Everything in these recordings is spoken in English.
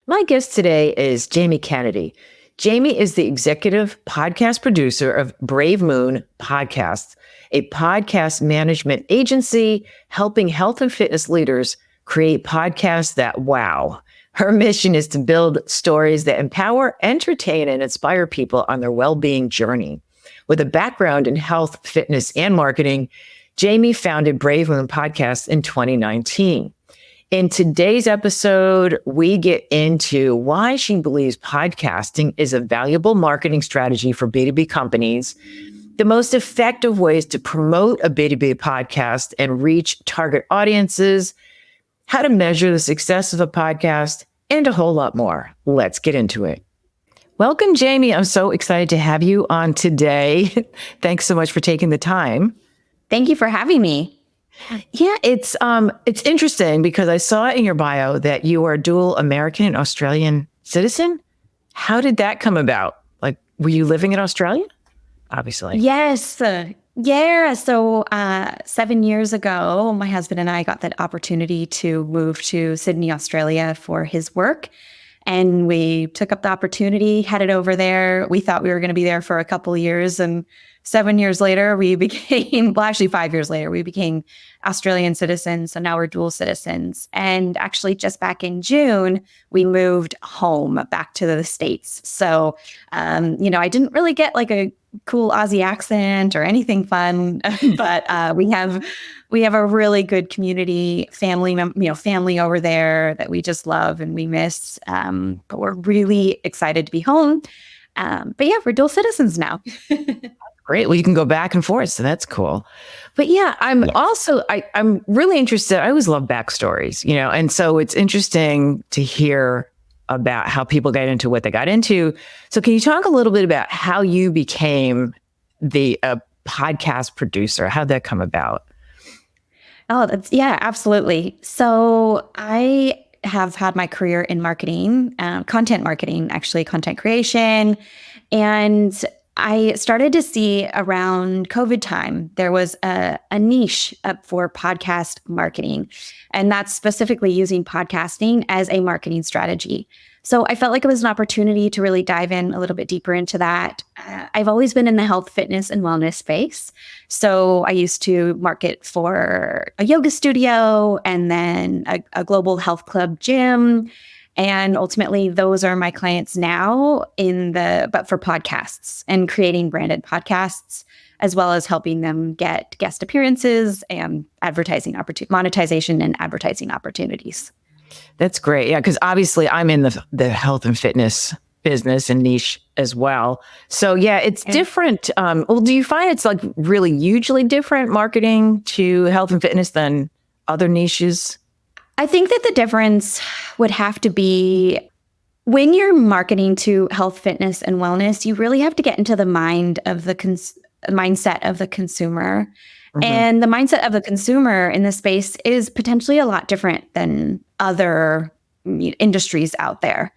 My guest today is Jamie Kennedy. Jamie is the executive podcast producer of Brave Moon Podcasts, a podcast management agency helping health and fitness leaders create podcasts that wow. Her mission is to build stories that empower, entertain, and inspire people on their well-being journey. With a background in health, fitness, and marketing, Jamie founded Brave Moon Podcasts in 2019. In today's episode, we get into why she believes podcasting is a valuable marketing strategy for B2B companies, the most effective ways to promote a B2B podcast and reach target audiences, how to measure the success of a podcast, and a whole lot more. Let's get into it. Welcome, Jamie. I'm so excited to have you on today. Thanks so much for taking the time. Thank you for having me. Yeah, it's interesting because I saw in your bio that you are a dual American and Australian citizen. How did that come about? Like, were you living in Australia? Obviously. Yes. Yeah. So 7 years ago, my husband and I got that opportunity to move to Sydney, Australia for his work. And we took up the opportunity, headed over there. We thought we were going to be there for a couple of years. And 7 years later, we became, well, actually 5 years later, we became Australian citizens. So now we're dual citizens. And actually just back in June, we moved home back to the States. So, I didn't really get like a cool Aussie accent or anything fun, but we have a really good community family over there that we just love and we miss. But we're really excited to be home. But yeah, we're dual citizens now. Great. Well, you can go back and forth. So that's cool. But yeah, I'm really interested. I always love backstories, and so it's interesting to hear about how people got into what they got into. So can you talk a little bit about how you became the podcast producer? How'd that come about? Oh, absolutely. So I have had my career in marketing, content marketing, actually content creation. And I started to see around COVID time, there was a niche up for podcast marketing, and that's specifically using podcasting as a marketing strategy. So I felt like it was an opportunity to really dive in a little bit deeper into that. I've always been in the health, fitness, and wellness space. So I used to market for a yoga studio and then a global health club gym. And ultimately, those are my clients now but for podcasts and creating branded podcasts, as well as helping them get guest appearances and monetization and advertising opportunities. That's great. Yeah, because obviously I'm in the health and fitness business and niche as well. So yeah, it's different. Well, do you find it's like really hugely different marketing to health and fitness than other niches? I think that the difference would have to be when you're marketing to health, fitness, and wellness, you really have to get into the mindset of the consumer. Mm-hmm. And the mindset of the consumer in this space is potentially a lot different than other industries out there.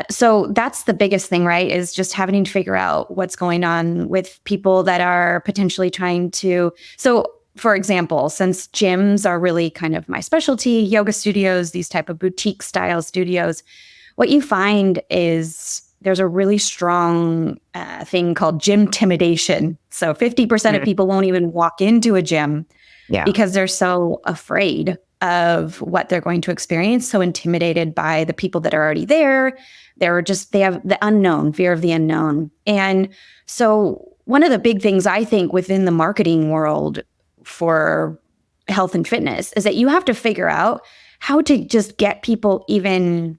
So that's the biggest thing, right? Is just having to figure out what's going on with people that are potentially trying to. So for example, since gyms are really kind of my specialty, yoga studios, these type of boutique style studios, what you find is there's a really strong thing called gym intimidation. So 50% of people won't even walk into a gym because they're so afraid of what they're going to experience, so intimidated by the people that are already there. They have the unknown, fear of the unknown. And so one of the big things I think within the marketing world for health and fitness is that you have to figure out how to just get people even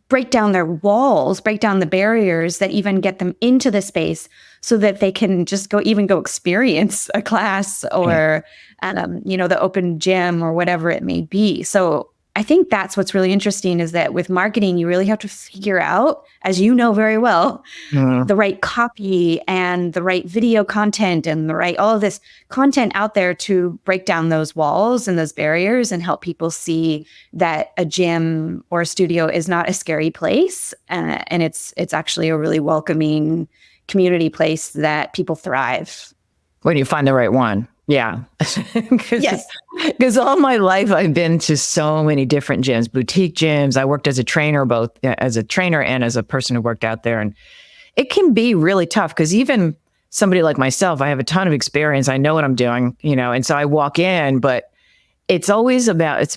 break down their walls, break down the barriers that even get them into the space so that they can just go experience a class or, the open gym or whatever it may be. So I think that's what's really interesting is that with marketing, you really have to figure out, as you know very well, the right copy and the right video content and all of this content out there to break down those walls and those barriers and help people see that a gym or a studio is not a scary place. And it's actually a really welcoming community place that people thrive. When you find the right one. Yeah. Yes. Because all my life I've been to so many different gyms, boutique gyms. I worked as a trainer, both as a trainer and as a person who worked out there. And it can be really tough because even somebody like myself, I have a ton of experience. I know what I'm doing, and so I walk in, but it's always about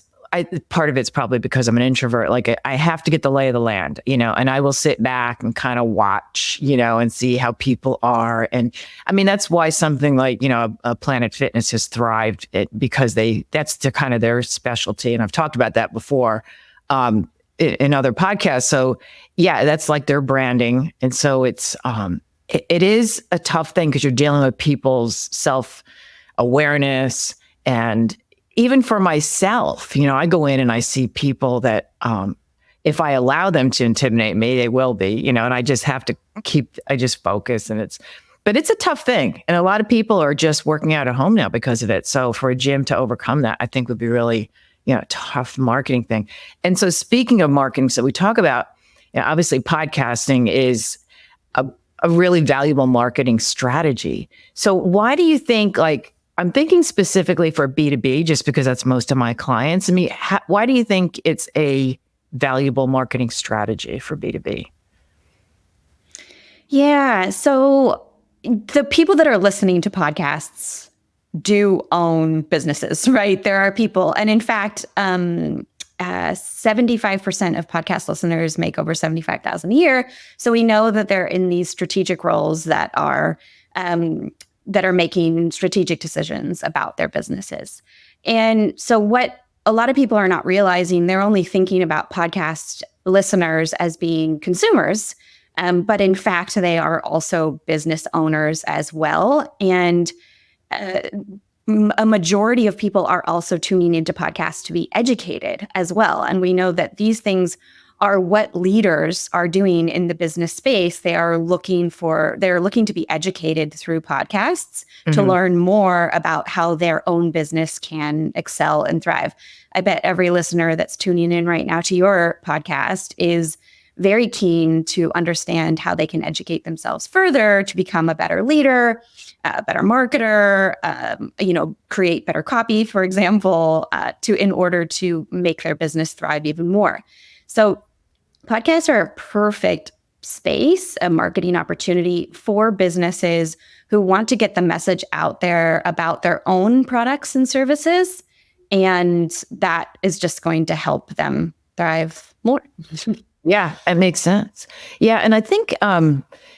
part of it's probably because I'm an introvert. Like I have to get the lay of the land, and I will sit back and kind of watch, and see how people are. And I mean, that's why something like, a Planet Fitness has thrived because that's kind of their specialty. And I've talked about that before in other podcasts. So yeah, that's like their branding. And so it is a tough thing because you're dealing with people's self-awareness. And even for myself, I go in and I see people that if I allow them to intimidate me, they will be, and I just have to focus. But it's a tough thing. And a lot of people are just working out at home now because of it. So for a gym to overcome that, I think would be really, a tough marketing thing. And so speaking of marketing, so we talk about, obviously podcasting is a really valuable marketing strategy. So why do you think, I'm thinking specifically for B2B, just because that's most of my clients. I mean, why do you think it's a valuable marketing strategy for B2B? Yeah. So the people that are listening to podcasts do own businesses, right? There are people, and in fact, 75% of podcast listeners make over $75,000 a year. So we know that they're in these strategic roles that are making strategic decisions about their businesses. And so what a lot of people are not realizing, they're only thinking about podcast listeners as being consumers. But in fact, they are also business owners as well. And a majority of people are also tuning into podcasts to be educated as well. And we know that these things are what leaders are doing in the business space. They're looking to be educated through podcasts to learn more about how their own business can excel and thrive. I bet every listener that's tuning in right now to your podcast is very keen to understand how they can educate themselves further to become a better leader, a better marketer, create better copy, for example, in order to make their business thrive even more. So podcasts are a perfect space, a marketing opportunity for businesses who want to get the message out there about their own products and services. And that is just going to help them thrive more. Yeah, it makes sense. Yeah. And I think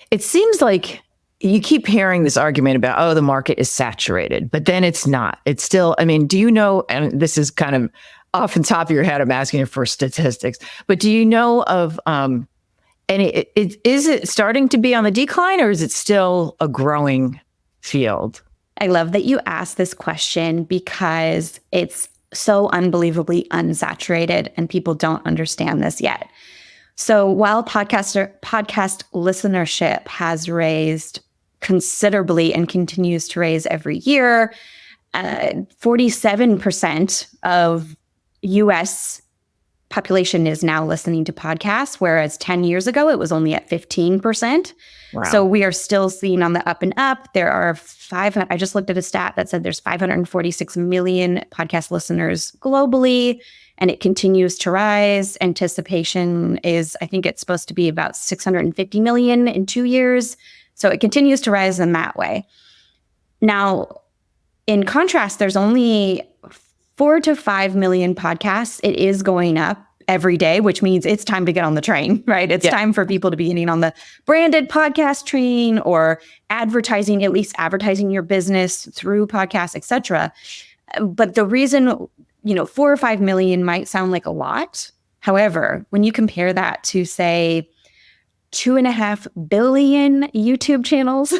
it seems like you keep hearing this argument about, the market is saturated, but then it's not. It's still, I mean, do you know, and this is kind of off the top of your head, I'm asking you for statistics, but do you know of is it starting to be on the decline, or is it still a growing field? I love that you asked this question because it's so unbelievably unsaturated and people don't understand this yet. So while podcast listenership has raised considerably and continues to raise every year, 47% of US population is now listening to podcasts, whereas 10 years ago, it was only at 15%. Wow. So we are still seeing on the up and up. There are I just looked at a stat that said there's 546 million podcast listeners globally, and it continues to rise. Anticipation is, I think it's supposed to be about 650 million in 2 years. So it continues to rise in that way. Now, in contrast, there's only 4 to 5 million podcasts. It is going up every day, which means it's time to get on the train, right? It's time for people to be getting on the branded podcast train or at least advertising your business through podcasts, et cetera. But the reason, 4 or 5 million might sound like a lot. However, when you compare that to, say, 2.5 billion YouTube channels,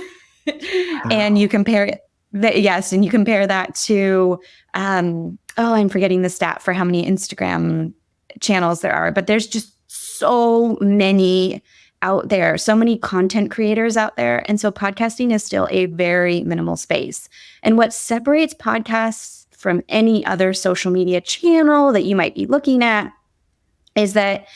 and you compare that to, I'm forgetting the stat for how many Instagram channels there are, but there's just so many out there, so many content creators out there. And so podcasting is still a very minimal space. And what separates podcasts from any other social media channel that you might be looking at is that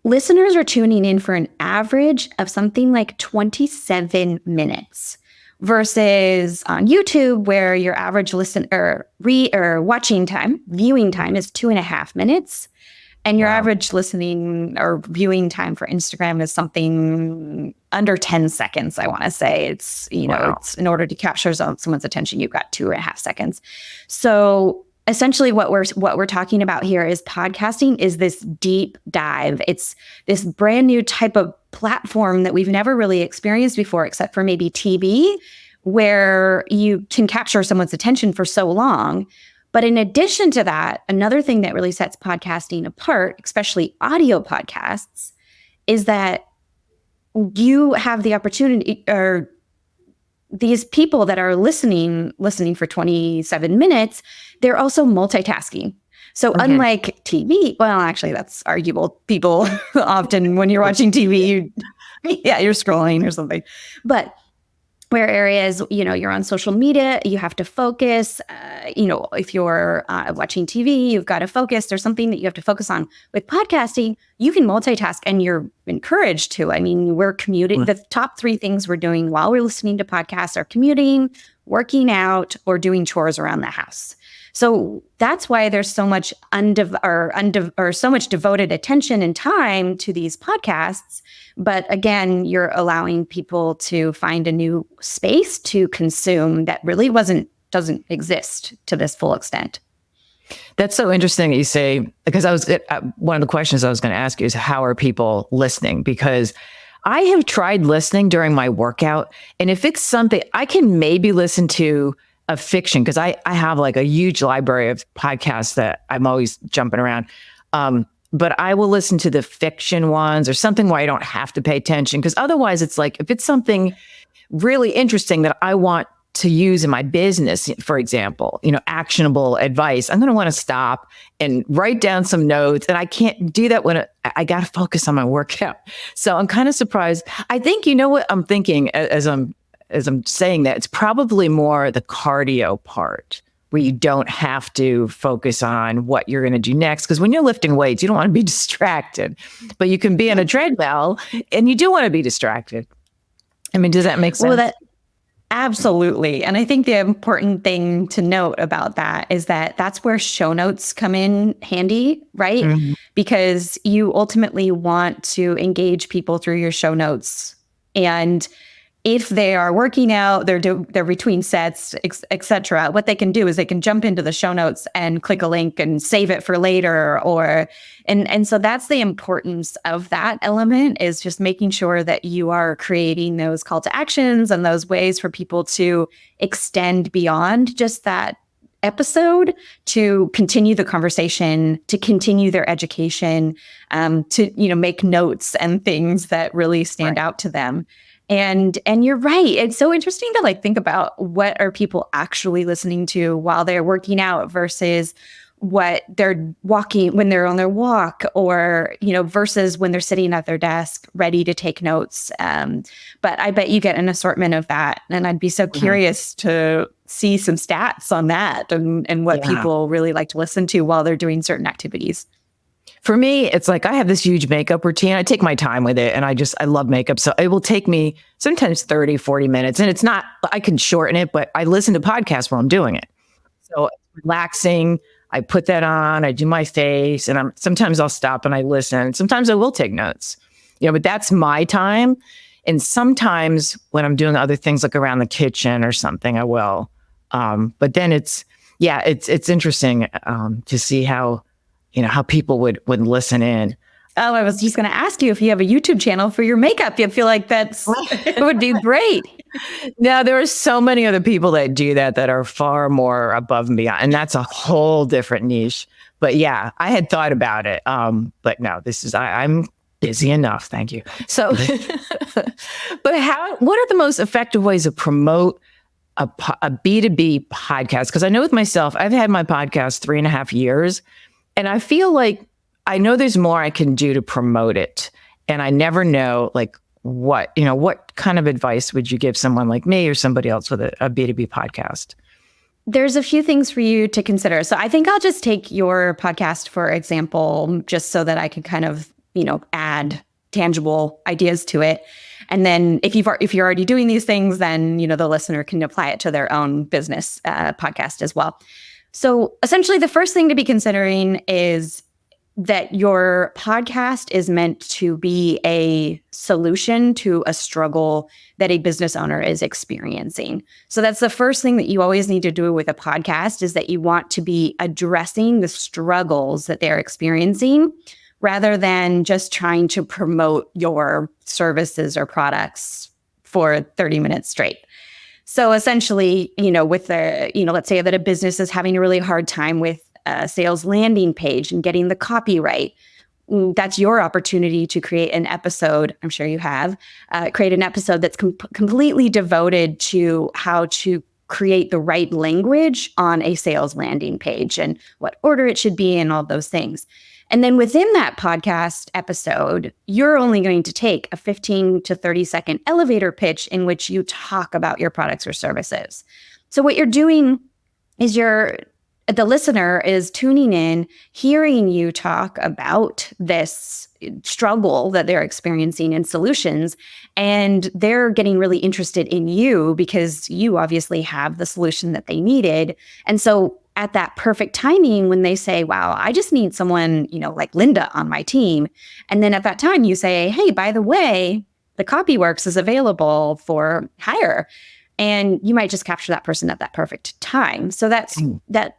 listeners are tuning in for an average of something like 27 minutes, versus on YouTube, where your average listen or watching time, viewing time is 2.5 minutes. And your average listening or viewing time for Instagram is something under 10 seconds, I want to say. It's, it's in order to capture someone's attention, you've got 2.5 seconds. So essentially what we're talking about here is podcasting is this deep dive. It's this brand new type of platform that we've never really experienced before, except for maybe TV, where you can capture someone's attention for so long. But in addition to that, another thing that really sets podcasting apart, especially audio podcasts, is that you have the opportunity, or these people that are listening for 27 minutes, they're also multitasking. So unlike TV, well, actually, that's arguable. People often, when you're watching TV, you're scrolling or something. But where areas, you're on social media, you have to focus. If you're watching TV, you've got to focus. There's something that you have to focus on. With podcasting, you can multitask, and you're encouraged to. I mean, we're commuting. The top 3 things we're doing while we're listening to podcasts are commuting, working out, or doing chores around the house. So that's why there's so much so much devoted attention and time to these podcasts. But again, you're allowing people to find a new space to consume that really doesn't exist to this full extent. That's so interesting that you say, because one of the questions I was going to ask you is, how are people listening? Because I have tried listening during my workout, and if it's something I can maybe listen to a fiction, because I have like a huge library of podcasts that I'm always jumping around. But I will listen to the fiction ones or something where I don't have to pay attention, because otherwise it's like, if it's something really interesting that I want to use in my business, for example, actionable advice, I'm going to want to stop and write down some notes. And I can't do that when I got to focus on my workout. So I'm kind of surprised. I think, what I'm thinking as I'm saying that, it's probably more the cardio part, where you don't have to focus on what you're going to do next. Because when you're lifting weights, you don't want to be distracted, but you can be on a treadmill and you do want to be distracted. I mean, does that make sense? Well, absolutely. And I think the important thing to note about that is that that's where show notes come in handy, right? Mm-hmm. Because you ultimately want to engage people through your show notes. And if they are working out, they're between sets, et cetera, what they can do is they can jump into the show notes and click a link and save it for later. And so that's the importance of that element, is just making sure that you are creating those call to actions and those ways for people to extend beyond just that episode, to continue the conversation, to continue their education, to make notes and things that really stand out to them. And you're right. It's so interesting to think about, what are people actually listening to while they're working out versus what they're walking when they're on their walk, or, versus when they're sitting at their desk ready to take notes. But I bet you get an assortment of that. And I'd be so curious to see some stats on that and what people really like to listen to while they're doing certain activities. For me, it's like I have this huge makeup routine. I take my time with it, and I love makeup. So it will take me sometimes 30, 40 minutes. And it's not, I can shorten it, but I listen to podcasts while I'm doing it. So it's relaxing. I put that on, I do my face, and sometimes I'll stop and I listen. Sometimes I will take notes, but that's my time. And sometimes when I'm doing other things like around the kitchen or something, I will. But then it's interesting to see how people would listen in. Oh, I was just going to ask you if you have a YouTube channel for your makeup. I feel like it would be great. Now, there are so many other people that do that are far more above and beyond. And that's a whole different niche. But yeah, I had thought about it. But no, I'm busy enough. Thank you. So, but what are the most effective ways to promote a B2B podcast? Because I know with myself, I've had my podcast 3.5 years. And I feel like I know there's more I can do to promote it. And I never know what kind of advice would you give someone like me or somebody else with a B2B podcast? There's a few things for you to consider. So I think I'll just take your podcast, for example, just so that I can kind of, add tangible ideas to it. And then if you're already doing these things, then, the listener can apply it to their own business podcast as well. So essentially, the first thing to be considering is that your podcast is meant to be a solution to a struggle that a business owner is experiencing. So that's the first thing that you always need to do with a podcast, is that you want to be addressing the struggles that they're experiencing rather than just trying to promote your services or products for 30 minutes straight. So essentially, with let's say that a business is having a really hard time with a sales landing page and getting the copy right. That's your opportunity to create an episode. I'm sure you have create an episode that's completely devoted to how to create the right language on a sales landing page and what order it should be and all those things. And then within that podcast episode, you're only going to take a 15 to 30 second elevator pitch in which you talk about your products or services. So what you're doing is the listener is tuning in, hearing you talk about this struggle that they're experiencing in solutions, and they're getting really interested in you because you obviously have the solution that they needed. And so at that perfect timing, when they say, wow, I just need someone, like Linda on my team. And then at that time you say, hey, by the way, the Copyworks is available for hire. And you might just capture that person at that perfect time. So that's that.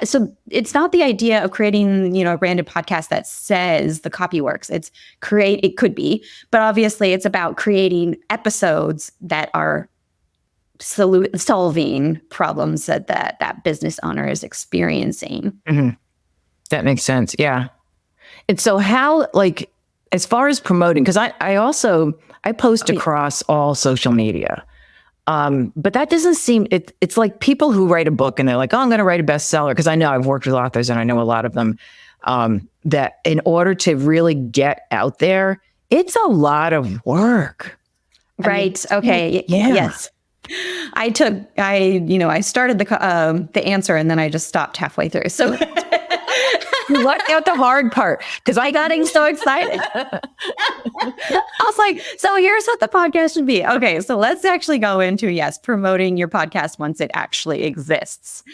So it's not the idea of creating, a branded podcast that says the Copyworks. It could be, but obviously it's about creating episodes that are solving problems that business owner is experiencing. Mm-hmm. That makes sense. Yeah. And so how, as far as promoting, because I post across all social media. But that doesn't seem, it's like people who write a book and they're like, oh, I'm going to write a bestseller. Because I know I've worked with authors and I know a lot of them, that in order to really get out there, it's a lot of work. Right. Okay. Yeah. Yes. I started the answer and then I just stopped halfway through. So you left out the hard part because I got so excited. I was like, so here's what the podcast should be. Okay, so let's actually go into, promoting your podcast once it actually exists.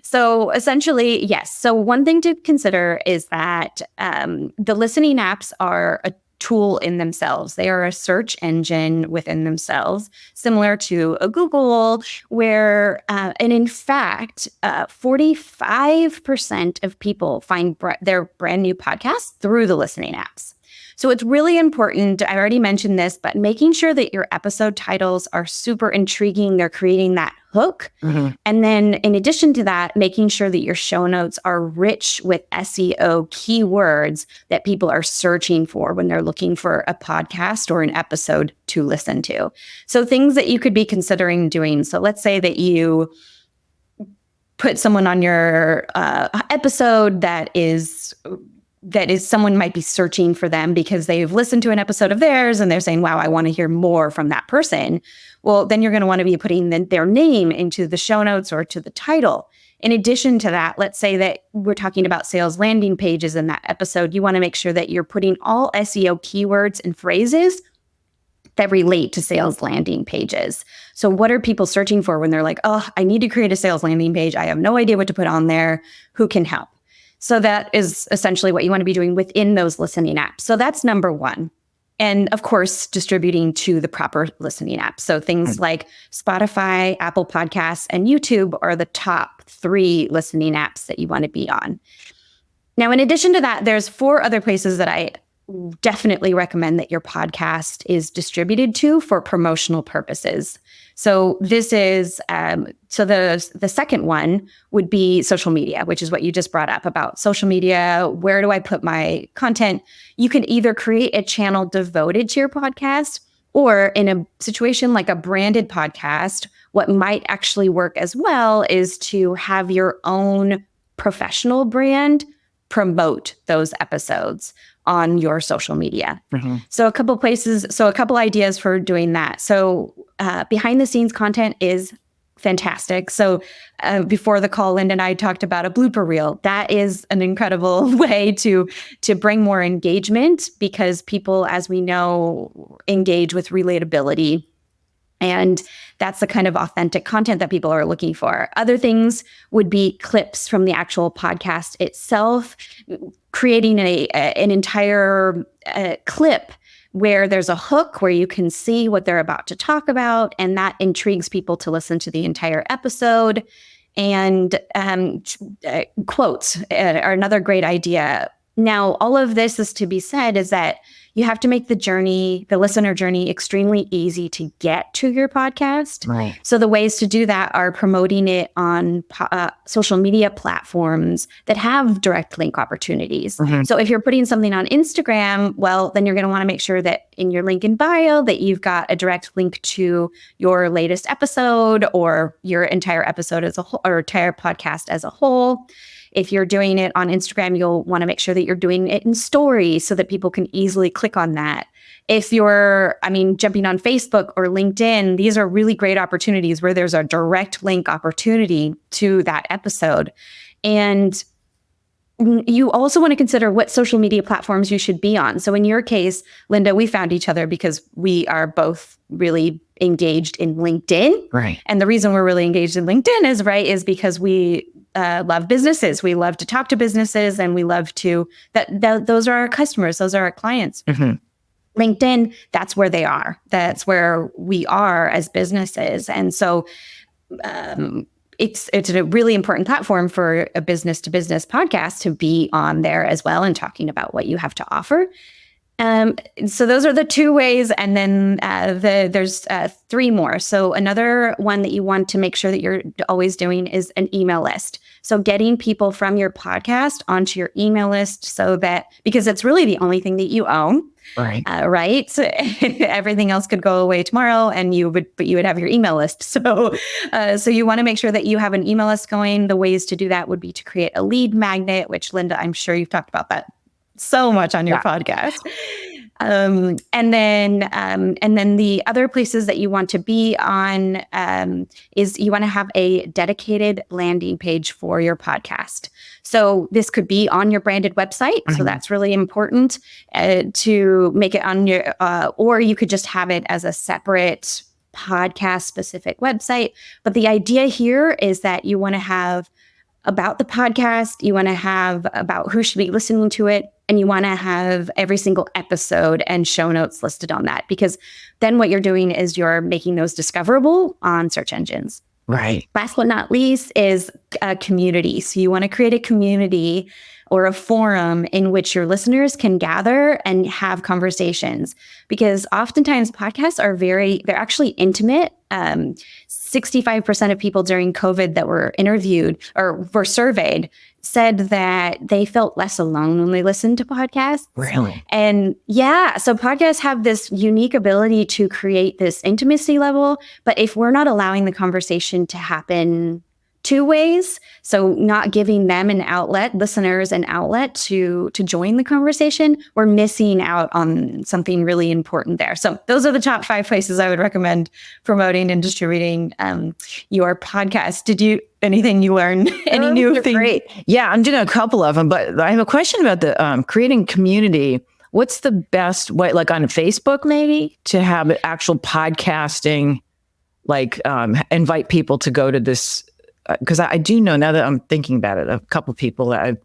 So essentially, yes. So one thing to consider is that the listening apps are a tool in themselves. They are a search engine within themselves, similar to a Google, where, and in fact, 45% of people find their brand new podcasts through the listening apps. So it's really important, I already mentioned this, but making sure that your episode titles are super intriguing. They're creating that hook. Mm-hmm. And then in addition to that, making sure that your show notes are rich with SEO keywords that people are searching for when they're looking for a podcast or an episode to listen to. So things that you could be considering doing. So let's say that you put someone on your episode that is someone might be searching for them because they've listened to an episode of theirs and they're saying, wow, I want to hear more from that person. Well, then you're going to want to be putting their name into the show notes or to the title. In addition to that, let's say that we're talking about sales landing pages in that episode. You want to make sure that you're putting all SEO keywords and phrases that relate to sales landing pages. So what are people searching for when they're like, oh, I need to create a sales landing page. I have no idea what to put on there. Who can help? So that is essentially what you want to be doing within those listening apps. So that's number one. And of course, distributing to the proper listening apps. So things like Spotify, Apple Podcasts, and YouTube are the top 3 listening apps that you want to be on. Now, in addition to that, there's 4 other places that I definitely recommend that your podcast is distributed to for promotional purposes. So this is, the second one would be social media, which is what you just brought up about social media. Where do I put my content? You can either create a channel devoted to your podcast, or in a situation like a branded podcast, what might actually work as well is to have your own professional brand promote those episodes on your social media. Mm-hmm. So a couple ideas for doing that. So behind the scenes content is fantastic. So before the call, Linda and I talked about a blooper reel. That is an incredible way to bring more engagement, because people, as we know, engage with relatability. And that's the kind of authentic content that people are looking for. Other things would be clips from the actual podcast itself, creating an entire clip where there's a hook where you can see what they're about to talk about, and that intrigues people to listen to the entire episode. And quotes are another great idea. Now, all of this is to be said is that you have to make the listener journey, extremely easy to get to your podcast. Right. So the ways to do that are promoting it on social media platforms that have direct link opportunities. Mm-hmm. So if you're putting something on Instagram, well, then you're going to want to make sure that in your link in bio that you've got a direct link to your latest episode or your entire episode as a whole, or entire podcast as a whole. If you're doing it on Instagram, you'll want to make sure that you're doing it in stories so that people can easily click on that. If you're, jumping on Facebook or LinkedIn, these are really great opportunities where there's a direct link opportunity to that episode. And you also want to consider what social media platforms you should be on. So in your case, Linda, we found each other because we are both really engaged in LinkedIn. Right. And the reason we're really engaged in LinkedIn is because we love businesses. We love to talk to businesses, and we love to, those are our customers. Those are our clients. Mm-hmm. LinkedIn, that's where they are. That's where we are as businesses. And so it's a really important platform for a business to business podcast to be on there as well and talking about what you have to offer. So those are the two ways. And then there's three more. So another one that you want to make sure that you're always doing is an email list. So getting people from your podcast onto your email list, so that, because it's really the only thing that you own. Right. Right. So everything else could go away tomorrow, and you would have your email list. So you want to make sure that you have an email list going. The ways to do that would be to create a lead magnet, which, Linda, I'm sure you've talked about that so much on your podcast. And then the other places that you want to be on is you want to have a dedicated landing page for your podcast. So this could be on your branded website. Mm-hmm. So that's really important to make it on your, or you could just have it as a separate podcast specific website. But the idea here is that you want to have about the podcast, you want to have about who should be listening to it, and you want to have every single episode and show notes listed on that, because then what you're doing is you're making those discoverable on search engines. Right. Last but not least is a community. So you want to create a community or a forum in which your listeners can gather and have conversations, because oftentimes podcasts they're actually intimate. 65% of people during COVID that were interviewed or were surveyed said that they felt less alone when they listened to podcasts. Really? And yeah, so podcasts have this unique ability to create this intimacy level. But if we're not allowing the conversation to happen two ways, so not giving them listeners an outlet to join the conversation, we're missing out on something really important there. So those are the top 5 places I would recommend promoting and distributing your podcast. Anything you learned? Any new things? Great. Yeah, I'm doing a couple of them, but I have a question about the creating community. What's the best way, like on Facebook maybe, to have actual podcasting, like invite people to go to this? Because I do know, now that I'm thinking about it, a couple of people that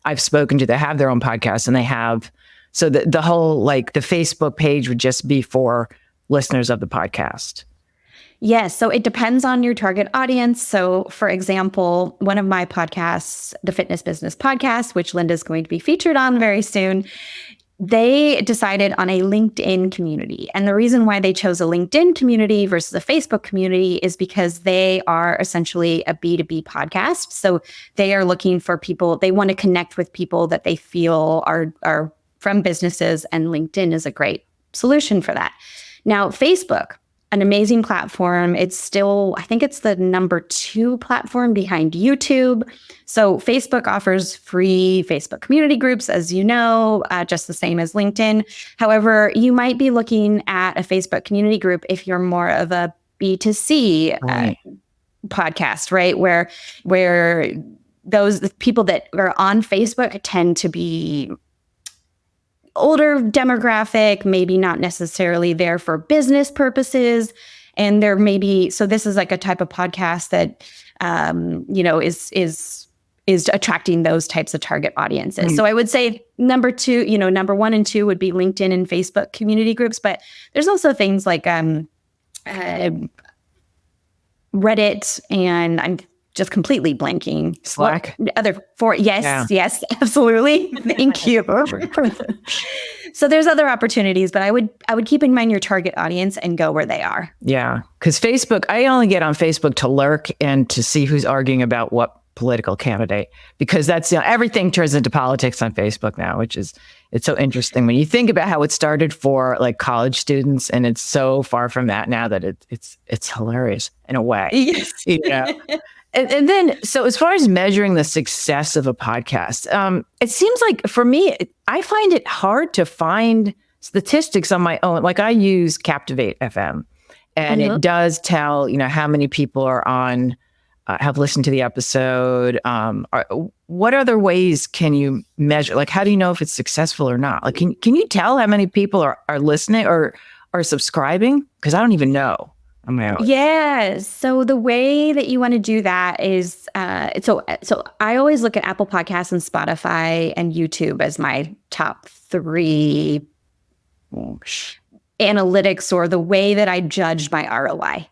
I've spoken to that have their own podcasts, and they have, so the whole, like the Facebook page would just be for listeners of the podcast. Yes. So it depends on your target audience. So for example, one of my podcasts, the Fitness Business Podcast, which Linda's going to be featured on very soon, they decided on a LinkedIn community. And the reason why they chose a LinkedIn community versus a Facebook community is because they are essentially a B2B podcast. So they are looking for people, they want to connect with people that they feel are from businesses, and LinkedIn is a great solution for that. Now, Facebook, an amazing platform. It's still, I think it's the number 2 platform behind YouTube. So Facebook offers free Facebook community groups, as you know, just the same as LinkedIn. However, you might be looking at a Facebook community group if you're more of a B2C podcast, right? Where those people that are on Facebook tend to be older demographic, maybe not necessarily there for business purposes. And there may be, so this is like a type of podcast that, is attracting those types of target audiences. Mm-hmm. So I would say number 1 and 2 would be LinkedIn and Facebook community groups, but there's also things like Reddit, and I'm just completely blanking. Slack. Yes, absolutely. Thank you. So there's other opportunities, but I would keep in mind your target audience and go where they are. Yeah, because Facebook, I only get on Facebook to lurk and to see who's arguing about what political candidate, because that's, everything turns into politics on Facebook now, which is, it's so interesting when you think about how it started for like college students, and it's so far from that now that it's hilarious in a way. Yes. And then, so as far as measuring the success of a podcast, it seems like for me, I find it hard to find statistics on my own. Like I use Captivate FM, and it does tell, how many people are on, have listened to the episode. What other ways can you measure? Like, how do you know if it's successful or not? Like, can you tell how many people are listening or are subscribing? Because I don't even know. Yeah. So the way that you want to do that is, so I always look at Apple Podcasts and Spotify and YouTube as my top 3 analytics, or the way that I judge my ROI.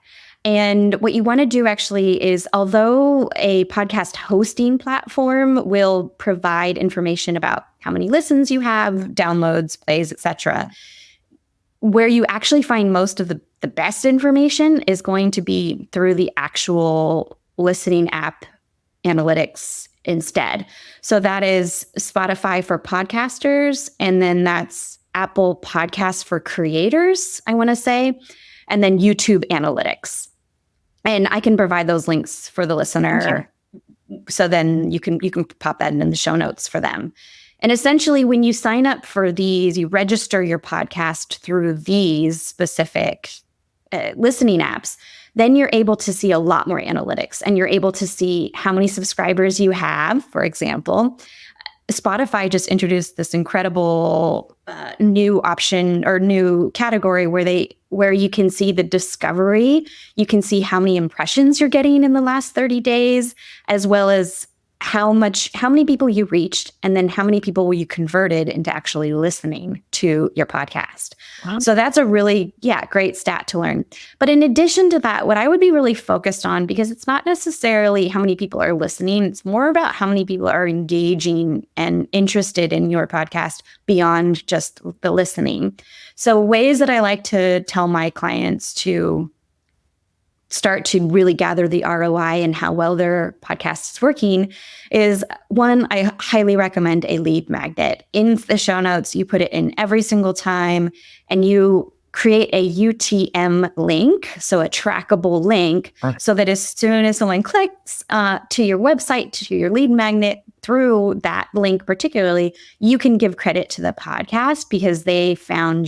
And what you want to do actually is, although a podcast hosting platform will provide information about how many listens you have, downloads, plays, etc., where you actually find most of the best information is going to be through the actual listening app analytics instead. So that is Spotify for podcasters, and then that's Apple Podcasts for creators, I want to say, and then YouTube analytics. And I can provide those links for the listener. Okay. So then you can pop that in the show notes for them. And essentially, when you sign up for these, you register your podcast through these specific listening apps, then you're able to see a lot more analytics, and you're able to see how many subscribers you have. For example, Spotify just introduced this incredible new option or new category where you can see the discovery. You can see how many impressions you're getting in the last 30 days, as well as how many people you reached, and then how many people you converted into actually listening to your podcast. Wow. So that's a really, great stat to learn. But in addition to that, what I would be really focused on, because it's not necessarily how many people are listening, it's more about how many people are engaging and interested in your podcast beyond just the listening. So ways that I like to tell my clients to start to really gather the ROI and how well their podcast is working is, one, I highly recommend a lead magnet. In the show notes, you put it in every single time, and you create a UTM link, so a trackable link, so that as soon as someone clicks to your website, to your lead magnet, through that link particularly, you can give credit to the podcast because they found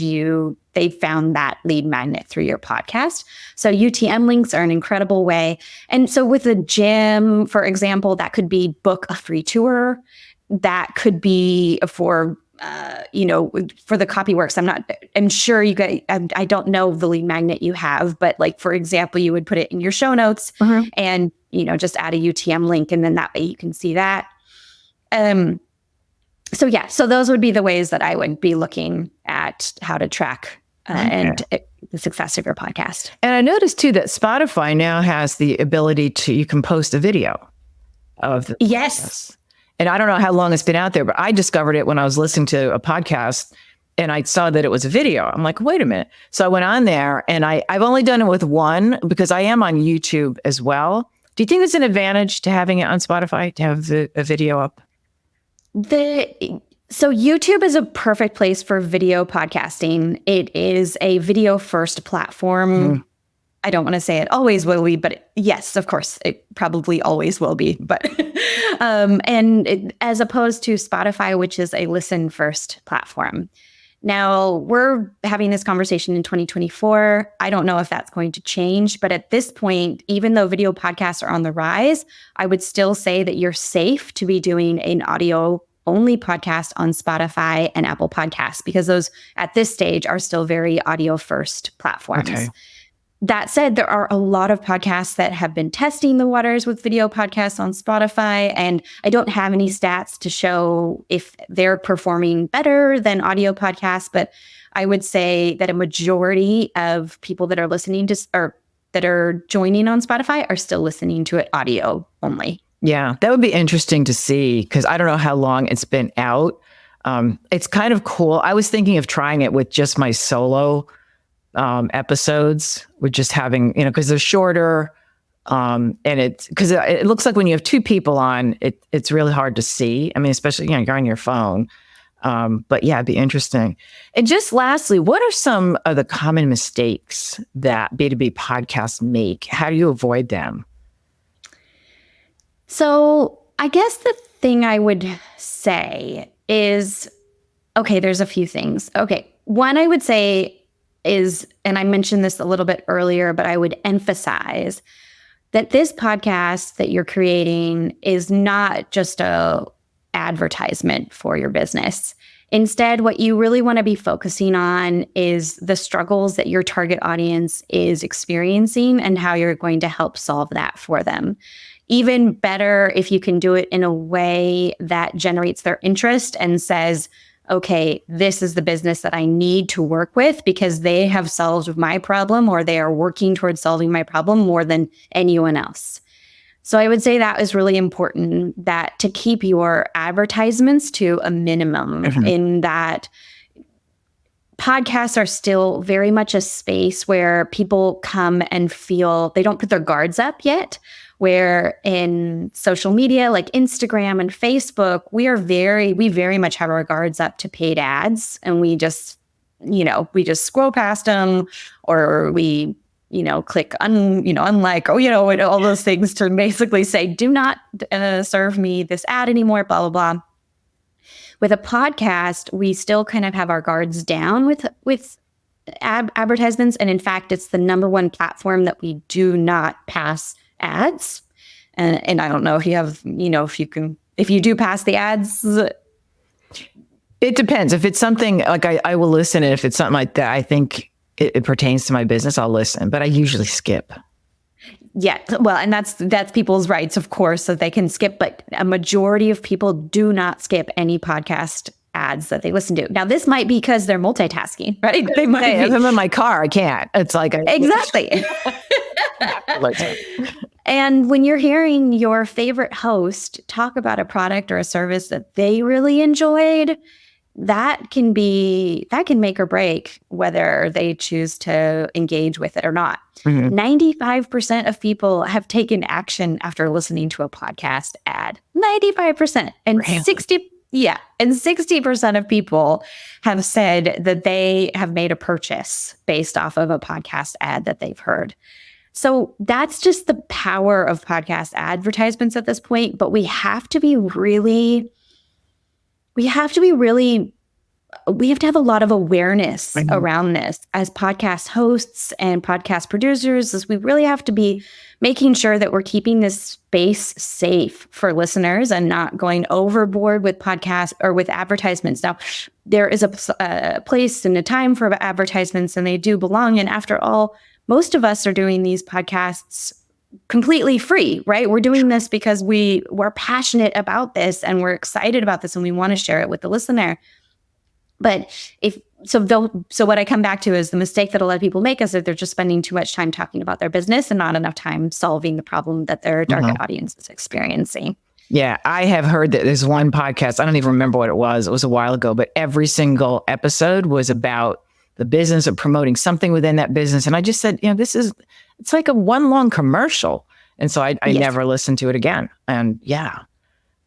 that lead magnet through your podcast. So UTM links are an incredible way. And so with a gym, for example, that could be book a free tour. That could be for the Copyworks. I'm sure you guys, I don't know the lead magnet you have, but like, for example, you would put it in your show notes and, just add a UTM link, and then that way you can see that. So those would be the ways that I would be looking at how to track and the success of your podcast. And I noticed too that Spotify now has the ability you can post a video of the podcast. And I don't know how long it's been out there, but I discovered it when I was listening to a podcast and I saw that it was a video. I'm like, wait a minute. So I went on there, and I've only done it with one because I am on YouTube as well. Do you think it's an advantage to having it on Spotify, to have a video up? So YouTube is a perfect place for video podcasting. It is a video first platform. I don't want to say it always will be, but yes, of course, it probably always will be. But as opposed to Spotify, which is a listen first platform. Now, we're having this conversation in 2024. I don't know if that's going to change, but at this point, even though video podcasts are on the rise, I would still say that you're safe to be doing an audio only podcast on Spotify and Apple Podcasts, because those at this stage are still very audio first platforms. Okay. That said, there are a lot of podcasts that have been testing the waters with video podcasts on Spotify, and I don't have any stats to show if they're performing better than audio podcasts, but I would say that a majority of people that are listening to or that are joining on Spotify are still listening to it audio only. Yeah, that would be interesting to see, because I don't know how long it's been out. It's kind of cool. I was thinking of trying it with just my solo episodes, with just having, because they're shorter, and because it looks like when you have two people on, it's really hard to see. I mean, especially you're on your phone. But yeah, it'd be interesting. And just lastly, what are some of the common mistakes that B2B podcasts make? How do you avoid them? So I guess the thing I would say is, okay, there's a few things. Okay, one I would say is, and I mentioned this a little bit earlier, but I would emphasize that this podcast that you're creating is not just a advertisement for your business. Instead, what you really want to be focusing on is the struggles that your target audience is experiencing and how you're going to help solve that for them. Even better if you can do it in a way that generates their interest and says, okay, this is the business that I need to work with because they have solved my problem, or they are working towards solving my problem more than anyone else. So I would say that is really important, that to keep your advertisements to a minimum, in that podcasts are still very much a space where people come and feel they don't put their guards up yet. Where in social media like Instagram and Facebook, we very much have our guards up to paid ads, and we just scroll past them, or we click unlike, all those things to basically say, do not serve me this ad anymore, blah, blah, blah. With a podcast, we still kind of have our guards down with advertisements. And in fact, it's the number one platform that we do not pass ads. And I don't know if you have, if you do pass the ads. It depends. If it's something like I will listen. And if it's something like that, I think it pertains to my business, I'll listen, but I usually skip. Yeah. Well, and that's people's rights, of course, that they can skip, but a majority of people do not skip any podcast ads that they listen to. Now, this might be because they're multitasking, right? They might be. If I'm in my car, I can't. It's like exactly. And when you're hearing your favorite host talk about a product or a service that they really enjoyed, that can make or break whether they choose to engage with it or not. 95% of people have taken action after listening to a podcast ad. 95%. And really? 60% of people have said that they have made a purchase based off of a podcast ad that they've heard. So that's just the power of podcast advertisements at this point. But we have to have a lot of awareness around this as podcast hosts and podcast producers, as we really have to be making sure that we're keeping this space safe for listeners and not going overboard with podcasts or with advertisements. Now, there is a place and a time for advertisements, and they do belong. And after all, most of us are doing these podcasts completely free, right? We're doing this because we're passionate about this and we're excited about this and we want to share it with the listener. But so what I come back to is the mistake that a lot of people make is that they're just spending too much time talking about their business and not enough time solving the problem that their target audience is experiencing. Yeah, I have heard that there's one podcast, I don't even remember what it was a while ago, but every single episode was about the business or promoting something within that business. And I just said, it's like a one long commercial. And so I never listened to it again. And yeah,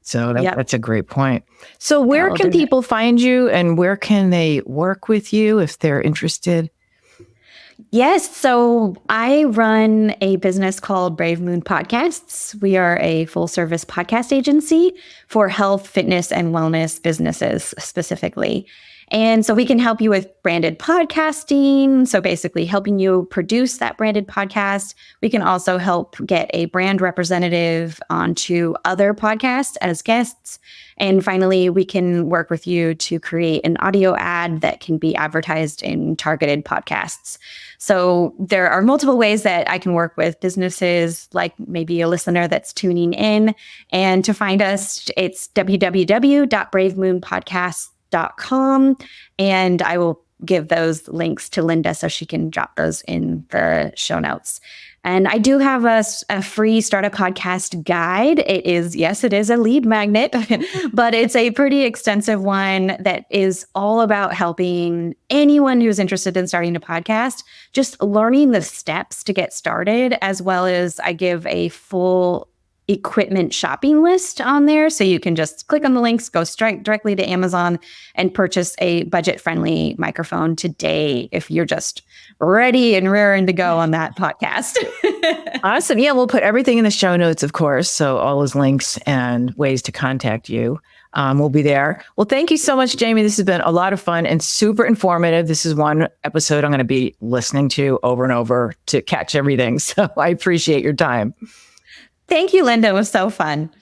so that's a great point. So where can people find you, and where can they work with you if they're interested? Yes. So I run a business called Brave Moon Podcasts. We are a full service podcast agency for health, fitness, and wellness businesses specifically. And so we can help you with branded podcasting. So basically helping you produce that branded podcast. We can also help get a brand representative onto other podcasts as guests. And finally, we can work with you to create an audio ad that can be advertised in targeted podcasts. So there are multiple ways that I can work with businesses, like maybe a listener that's tuning in. And to find us, it's www.bravemoonpodcast.com. And I will give those links to Linda so she can drop those in the show notes. And I do have a free startup podcast guide. It is a lead magnet, but it's a pretty extensive one that is all about helping anyone who's interested in starting a podcast, just learning the steps to get started, as well as I give a full equipment shopping list on there. So you can just click on the links, go straight directly to Amazon and purchase a budget-friendly microphone today if you're just ready and raring to go on that podcast. Awesome. Yeah, we'll put everything in the show notes, of course. So all those links and ways to contact you will be there. Well, thank you so much, Jamie. This has been a lot of fun and super informative. This is one episode I'm going to be listening to over and over to catch everything. So I appreciate your time. Thank you, Linda. It was so fun.